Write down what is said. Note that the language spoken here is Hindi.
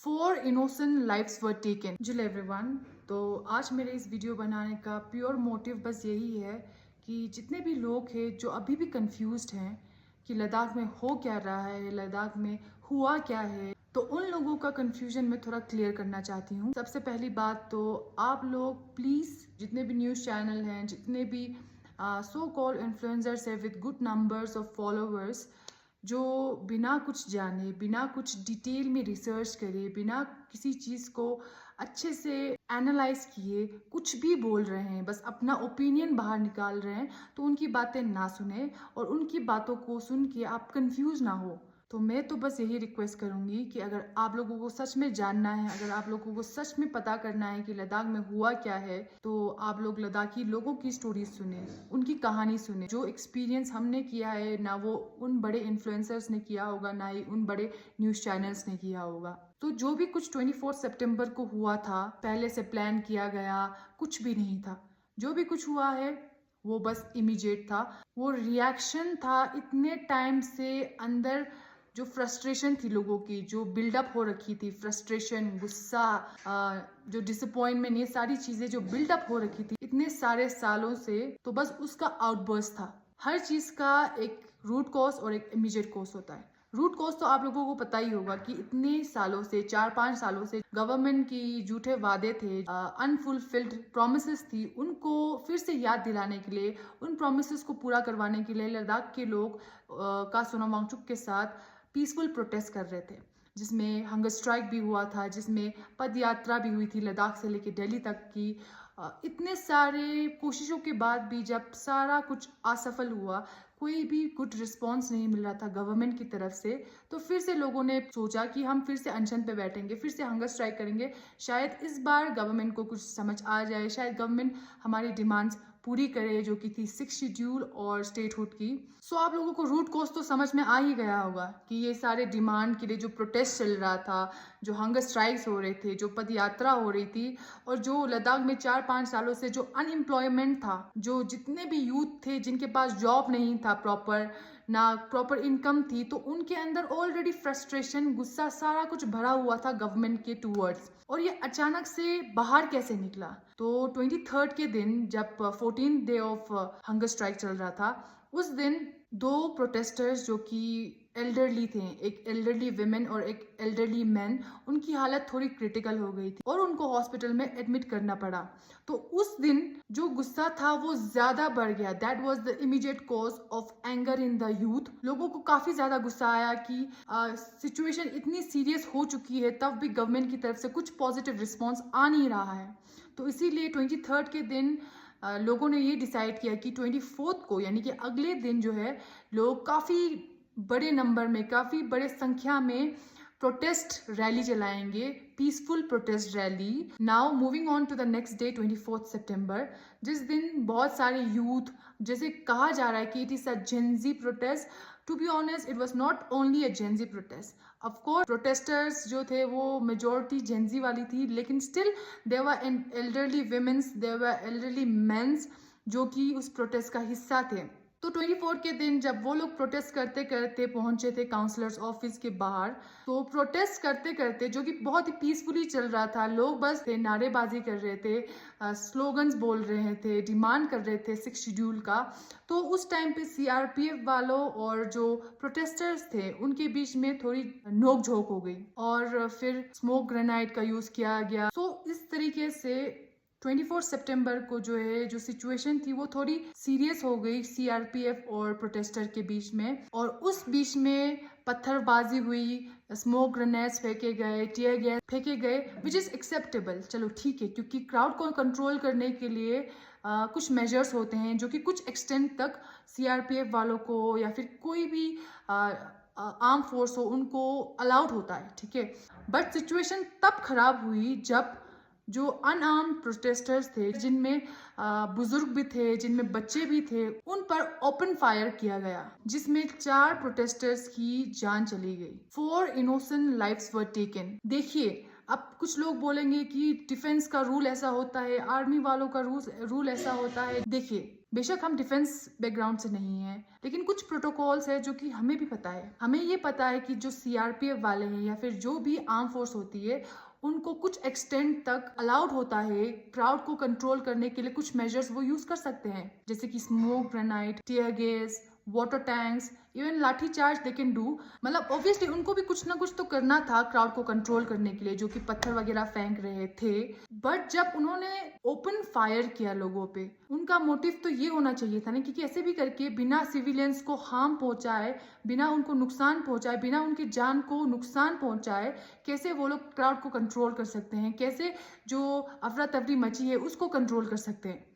4 इनोसेंट लाइव्स वर टेकन। जिल एवरीवन, तो आज मेरे इस वीडियो बनाने का प्योर मोटिव बस यही है कि जितने भी लोग हैं जो अभी भी कंफ्यूज्ड हैं कि लद्दाख में हो क्या रहा है, लद्दाख में हुआ क्या है, तो उन लोगों का कंफ्यूजन मैं थोड़ा क्लियर करना चाहती हूँ। सबसे पहली बात तो आप लोग प्लीज़ जितने भी न्यूज़ चैनल हैं, जितने भी सो कॉल्ड इन्फ्लुएंसर्स है with good numbers of followers, जो बिना कुछ जाने, बिना कुछ डिटेल में रिसर्च करे, बिना किसी चीज़ को अच्छे से एनालाइज किए कुछ भी बोल रहे हैं, बस अपना ओपिनियन बाहर निकाल रहे हैं, तो उनकी बातें ना सुने और उनकी बातों को सुन के आप कंफ्यूज ना हो। तो मैं तो बस यही रिक्वेस्ट करूंगी कि अगर आप लोगों को सच में जानना है, अगर आप लोगों को सच में पता करना है कि लद्दाख में हुआ क्या है, तो आप लोग लद्दाखी लोगों की स्टोरी सुने, उनकी कहानी सुने। जो एक्सपीरियंस हमने किया है ना वो उन बड़े इन्फ्लुएंसर्स ने किया होगा, ना ही उन बड़े न्यूज़ चैनल्स ने किया होगा। तो जो भी कुछ 24 सितंबर को हुआ था, पहले से प्लान किया गया कुछ भी नहीं था। जो भी कुछ हुआ है वो बस इमीडिएट था, वो रिएक्शन था इतने टाइम से अंदर जो फ्रस्ट्रेशन थी लोगों की, जो बिल्डअप हो रखी थी, फ्रस्ट्रेशन, गुस्सा, जो डिसअपॉइंटमेंट, ये सारी चीजें जो बिल्डअप हो रखी थी इतने सारे सालों से, तो बस उसका आउटबर्स्ट था। हर चीज का एक रूट कॉज और एक इमीडिएट कॉज होता है। रूट कॉज तो आप लोगों को पता ही होगा कि इतने सालों से, 4-5 सालों से गवर्नमेंट की झूठे वादे थे, अनफुलफिल्ड प्रोमिसेस थी, उनको फिर से याद दिलाने के लिए, उन प्रोमिसेस को पूरा करवाने के लिए लद्दाख के लोग का सोनम वांगचुक के साथ पीसफुल प्रोटेस्ट कर रहे थे, जिसमें हंगर स्ट्राइक भी हुआ था, जिसमें पद यात्रा भी हुई थी लद्दाख से लेकर दिल्ली तक की। इतने सारे कोशिशों के बाद भी जब सारा कुछ असफल हुआ, कोई भी गुड रिस्पॉन्स नहीं मिल रहा था गवर्नमेंट की तरफ से, तो फिर से लोगों ने सोचा कि हम फिर से अनशन पे बैठेंगे, फिर से हंगर स्ट्राइक करेंगे। शायद इस बार गवर्नमेंट को कुछ समझ आ जाए, शायद गवर्नमेंट हमारी डिमांड्स पूरी करे, जो कि थी 6 शेड्यूल और स्टेटहुड की। सो आप लोगों को रूट कॉज तो समझ में आ ही गया होगा कि ये सारे डिमांड के लिए जो प्रोटेस्ट चल रहा था, जो हंगर स्ट्राइक्स हो रहे थे, जो पद यात्रा हो रही थी, और जो लद्दाख में 4-5 सालों से जो अनएम्प्लॉयमेंट था, जो जितने भी यूथ थे जिनके पास जॉब नहीं था प्रॉपर, ना प्रॉपर इनकम थी, तो उनके अंदर ऑलरेडी फ्रस्ट्रेशन, गुस्सा, सारा कुछ भरा हुआ था गवर्नमेंट के टूवर्ड्स। और ये अचानक से बाहर कैसे निकला? तो 23 के दिन, जब 14th day of hunger strike चल रहा था, उस दिन 2 प्रोटेस्टर्स जो कि एल्डरली थे, एक एल्डरली विमेन और एक एल्डरली मैन, उनकी हालत थोड़ी क्रिटिकल हो गई थी और उनको हॉस्पिटल में एडमिट करना पड़ा। तो उस दिन जो गुस्सा था वो ज्यादा बढ़ गया। That was the immediate cause of anger in the youth. लोगों को काफी ज्यादा गुस्सा आया कि सिचुएशन इतनी सीरियस हो चुकी है, तब भी गवर्नमेंट की तरफ से कुछ पॉजिटिव रिस्पॉन्स आ नहीं रहा है। तो इसीलिए 23 के दिन लोगों ने ये डिसाइड किया कि 24 को, यानी कि अगले दिन जो है, लोग काफ़ी बड़े नंबर में, काफ़ी बड़े संख्या में प्रोटेस्ट रैली चलाएंगे, peaceful protest rally. Now moving on to the next day 24 सितंबर, जिस दिन बहुत सारे यूथ, जैसे कहा जा रहा है कि it is a Gen Z protest. To be honest, it was not only a Gen Z protest. Of course protesters जो थे वो मेजोरिटी जेंजी वाली थी, लेकिन still there were elderly womens, there were elderly mens जो कि उस प्रोटेस्ट का हिस्सा थे। तो 24 के दिन जब वो लोग प्रोटेस्ट करते करते पहुंचे थे काउंसलर्स ऑफिस के बाहर, तो प्रोटेस्ट करते करते, जो कि बहुत ही पीसफुली चल रहा था, लोग बस थे नारेबाजी कर रहे थे, स्लोगन्स बोल रहे थे, डिमांड कर रहे थे 6 शेड्यूल का। तो उस टाइम पे सीआरपीएफ वालों और जो प्रोटेस्टर्स थे उनके बीच में थोड़ी नोक-झोंक हो गई और फिर स्मोक ग्रेनाइड का यूज किया गया। तो इस तरीके से 24 सितंबर को जो है, जो सिचुएशन थी वो थोड़ी सीरियस हो गई सीआरपीएफ और प्रोटेस्टर के बीच में, और उस बीच में पत्थरबाजी हुई, स्मोक ग्रेनेड्स फेंके गए, टीयर गैस फेंके गए, विच इज़ एक्सेप्टेबल। चलो ठीक है, क्योंकि क्राउड को कंट्रोल करने के लिए कुछ मेजर्स होते हैं जो कि कुछ एक्सटेंट तक सीआरपीएफ वालों को या फिर कोई भी आर्म फोर्स हो उनको अलाउड होता है, ठीक है। बट सिचुएशन तब खराब हुई जब जो अनआर्म्ड प्रोटेस्टर्स थे, जिनमें बुजुर्ग भी थे, जिनमें बच्चे भी थे, उन पर ओपन फायर किया गया, जिसमें 4 प्रोटेस्टर्स की जान चली गई। 4 इनोसेंट लाइव्स वर टेकन। देखिए, अब कुछ लोग बोलेंगे कि डिफेंस का रूल ऐसा होता है, आर्मी वालों का रूल ऐसा होता है। देखिए, बेशक हम डिफेंस बैकग्राउंड से नहीं हैं, लेकिन कुछ प्रोटोकॉल्स है जो कि हमें भी पता है। हमें ये पता है कि जो सीआरपीएफ वाले हैं या फिर जो भी आर्म फोर्स होती है, उनको कुछ एक्सटेंट तक अलाउड होता है क्राउड को कंट्रोल करने के लिए कुछ मेजर्स वो यूज कर सकते हैं, जैसे कि smoke grenade, tear gas, water tanks, even lathi charge they can do. मतलब ऑब्वियसली उनको भी कुछ ना कुछ तो करना था क्राउड को कंट्रोल करने के लिए, जो कि पत्थर वगैरह फेंक रहे थे। बट जब उन्होंने ओपन फायर किया लोगों पे, उनका मोटिव तो ये होना चाहिए था ना कि ऐसे भी करके बिना सिविलियंस को हार्म पहुंचाए, बिना उनको नुकसान पहुंचाए, बिना उनकी जान को नुकसान पहुंचाए, कैसे वो लोग क्राउड को कंट्रोल कर सकते हैं, कैसे जो अफरा तफरी मची है उसको कंट्रोल कर सकते हैं।